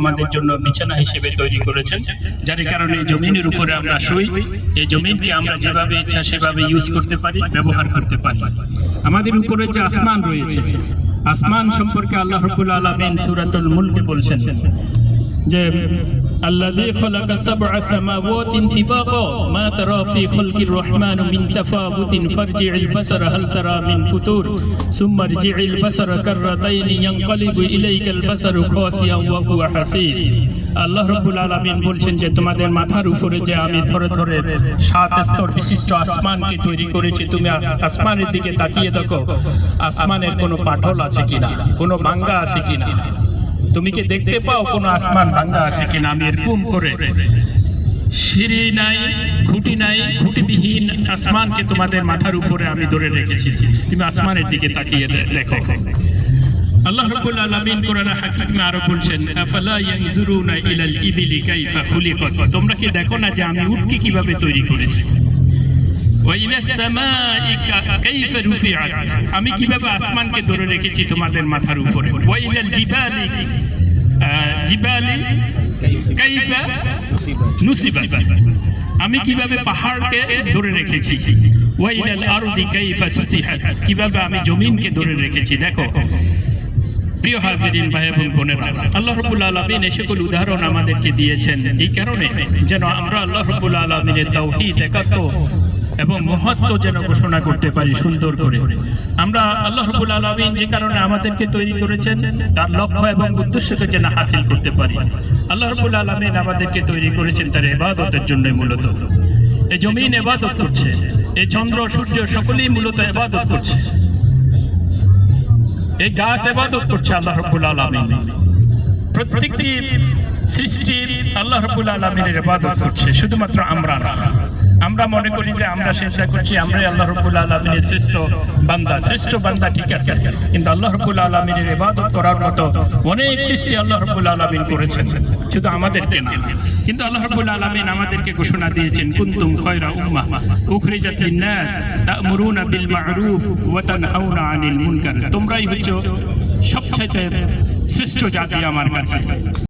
আমাদের জন্য বিছানা হিসেবে তৈরি করেছেন, যার কারণে জমিনের উপরে আমরা শুই। এই জমিনকে আমরা যেভাবে ইচ্ছা সেভাবে ইউজ করতে পারি, ব্যবহার করতে পারি। আমাদের উপরে যে আসমান রয়েছে, আসমান সম্পর্কে আল্লাহ রাব্বুল আলামিন সূরাতুল মুলকে বলছেন যে আল্লাযী খালাকা সাবআ সামাওয়াতিন তিবাকা মা তারা ফি খালকির রহমান মিন তাফাউতিন ফারজি'ল বাসারা হাল তারা মিন ফুতুর সুম্মা রজি'ল বাসারা কাররাতাইন ইয়ানকালিবু ইলাইকাল বাসারু খাসিয়ান ওয়া হুয়া হাসীর। আল্লাহ রাব্বুল আলামিন বলছেন যে তোমাদের মাথার উপরে যে আমি ধরে ধরে 7 স্তর বিশিষ্ট আসমানকে তৈরি করেছি, তুমি আসমানের দিকে তাকিয়ে দেখো আসমানের কোনো পাটল আছে কিনা, কোনো ভাঙ্গা আছে কিনা। তুমি কি দেখতে পাও কোনো আসমান ভাঙ্গা আছে কিনা? আমি এরকম করে সিঁড়ি নাই, খুঁটি নাই, খুঁটিবিহীন আসমানকে তোমাদের মাথার উপরে আমি ধরে রেখেছি। তুমি আসমানের দিকে তাকিয়ে দেখো। আল্লাহ রাব্বুল আলামিন কোরআনে হাকিমে আরো বলছেন আফালা ইয়ানজুরুনা ইলাল ইবিলি কাইফা খুলিকাত। তোমরা কি দেখো না যে আমি উটকে কিভাবে তৈরি করেছি? ওয়া ইলাস সামাই কাইফা রুফিআত, আমি কিভাবে আসমানকে ধরে রেখেছি তোমাদের মাথার উপরে। ওয়া ইলাল জিবালি কাইফা নুসিবাত, আমি কিভাবে পাহাড়কে ধরে রেখেছি। ওয়া ইলাল আরদি কাইফা সুতিহাত, কিভাবে আমি জমিনকে ধরে রেখেছি। দেখো প্রিয় হাজিরিন, ভাই এবং বোনেরা, আল্লাহ রাব্বুল আলামিন এই সকল উদাহরণ আমাদেরকে দিয়েছেন এই কারণে যেন আমরা আল্লাহ রাব্বুল আলামিনের তাওহীদ, একাত্ম এবং মহত্ব যেন ঘোষণা করতে পারি সুন্দর করে। আমরা আল্লাহ রাব্বুল আলামিন যে কারণে আমাদেরকে তৈরি করেছেন তার লক্ষ্য এবং উদ্দেশ্যকে যেন হাসিল করতে পারি। আল্লাহ রাব্বুল আলামিন আমাদেরকে তৈরি করেছেন তার ইবাদতের জন্য। মূলত এই জমিন ইবাদত করছে, এই চন্দ্র সূর্য সকলেই মূলত ইবাদত করছে, এই গাছ ইবাদত করছে আল্লাহ রাব্বুল আলামিন। প্রত্যেকটি সৃষ্টি আল্লাহ রাব্বুল আলামিনের ইবাদত করছে, শুধুমাত্র আমরা না। আমরা মনে করি যে আমরা চেষ্টা করছি আমরাই আল্লাহ রাব্বুল আলামিনের শ্রেষ্ঠ বান্দা, ঠিক আছে, কিন্তু আল্লাহ রাব্বুল আলামিনের ইবাদত করার মতো অনেক সৃষ্টি আল্লাহ রাব্বুল আলামিন করেছেন, শুধু আমাদেরকে না। কিন্তু আল্লাহ রাব্বুল আলামিন আমাদেরকে ঘোষণা দিয়েছেন কুনতুম খায়রা উম্মাহ উখরিজাত লিন-নাস তা'মুরুনা বিল মা'রুফ ওয়া তানহাউনা আনিল মুনকার। তোমরাই হচ্ছ সবচেয়ে শ্রেষ্ঠ জাতি আমার কাছে।